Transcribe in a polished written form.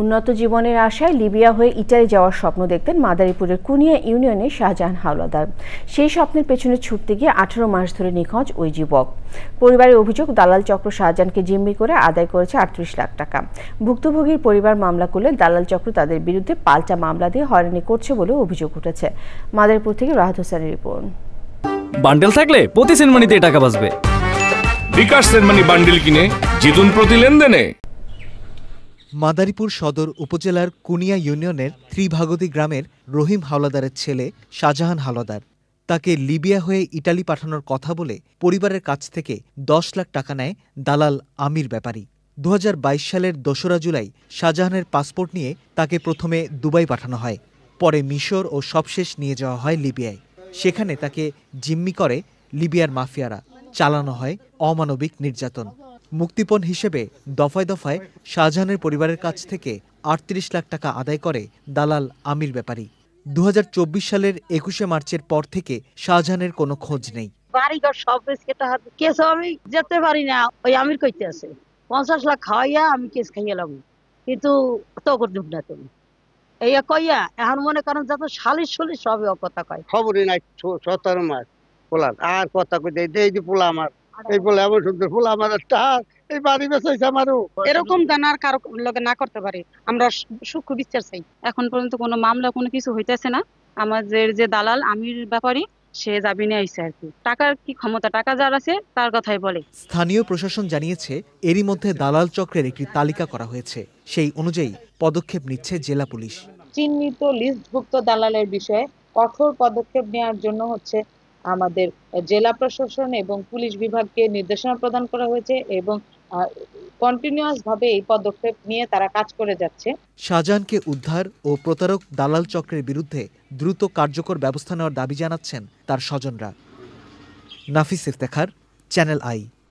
উন্নত জীবনের আশায় লিবিয়া হয়ে ইটালি যাওয়ার স্বপ্ন দেখতেন মাদারীপুরের কুনিয়া ইউনিয়নের শাহজাহান হাওলাদার। সেই স্বপ্নের পেছনে ছুটতে গিয়ে 18 মাস ধরে নিখোঁজ ওই যুবক। পরিবারের অভিযোগ, দালাল চক্র শাহজাহানকে জিম্মি করে আদায় করেছে 38 লাখ টাকা। ভুক্তভোগীর পরিবার মামলা করলে দালাল চক্র তাদের বিরুদ্ধে পাল্টা মামলা দিয়ে হয়রানি করছে বলে অভিযোগ উঠেছে। মাদারীপুর থেকে রাহাত হোসেনের রিপোর্ট। বান্ডেল থাকলে প্রতি সেনমানিতে টাকা বাঁচবে। বিকাশ সেনমানি বান্ডেল কিনে জিতুন প্রতি লেনদেনে। মাদারীপুর সদর উপজেলার কুনিয়া ইউনিয়নের ত্রিভাগতী গ্রামের রহিম হাওলাদারের ছেলে শাহজাহান হাওলাদার। তাকে লিবিয়া হয়ে ইটালি পাঠানোর কথা বলে পরিবারের কাছ থেকে 10 লাখ টাকা নেয় দালাল আমির ব্যাপারী। 2022 সালের 2রা জুলাই শাহজাহানের পাসপোর্ট নিয়ে তাকে প্রথমে দুবাই পাঠানো হয়, পরে মিশর ও সবশেষ নিয়ে যাওয়া হয় লিবিয়ায়। সেখানে তাকে জিম্মি করে লিবিয়ার মাফিয়ারা, চালানো হয় অমানবিক নির্যাতন। মুক্তিপণ হিসেবে দফায় দফায় শাহজাহানের পরিবারের কাছ থেকে 38 লাখ টাকা আদায় করে দালাল আমির ব্যাপারী। 2024 সালের 21শে মার্চের পর থেকে শাহজাহানের কোনো খোঁজ নেই। বাড়িঘর সব কেস আমি যেতে পারি না, ওই আমির কইতে আছে 50 লাখ খাওয়াইয়া আমি কেস খাইয়ালাম, কিন্তু তো করতে না তুমি এই কইয়া এখন মনে করেন যত সালিশ সলিশ সবই কথা কয়। খবরই নাই 17 মাস পোলা আর কথা কইতে এই যে পোলা আমার এই বলে এমন সুন্দর পোলা আমার এই বাড়ি বেচাইছে আমারও। এরকম জানার কারো লগে না করতে পারি, আমরা সূক্ষ্ম বিচার চাই। এখন পর্যন্ত কোনো মামলা কোনো কিছু হইতেছে না। আমাদের যে দালাল আমির ব্যাপারী সে জামিনে আইছে আর কি। টাকার কি ক্ষমতা, টাকা যার আছে তার কথাই বলে। স্থানীয় প্রশাসন জানিয়েছে এরই মধ্যে দালাল চক্রের একটি তালিকা করা হয়েছে। সেই অনুযায়ী পদক্ষেপ নিচ্ছে জেলা পুলিশ। চিহ্নিত লিস্টভুক্ত দালালের বিষয়ে কঠোর পদক্ষেপ নেওয়ার জন্য আমাদের জেলা প্রশাসন এবং পুলিশ বিভাগকে নির্দেশনা প্রদান করা হয়েছে এবং কন্টিনিউয়াস ভাবে এই পদক্ষেপ নিয়ে তারা কাজ করে যাচ্ছে। শাহজাহানকে উদ্ধার ও প্রতারক দালাল চক্রের বিরুদ্ধে দ্রুত কার্যকর ব্যবস্থা নেওয়ার দাবি জানাচ্ছেন তার স্বজনরা। নাফিস ইফতেখার, চ্যানেল আই।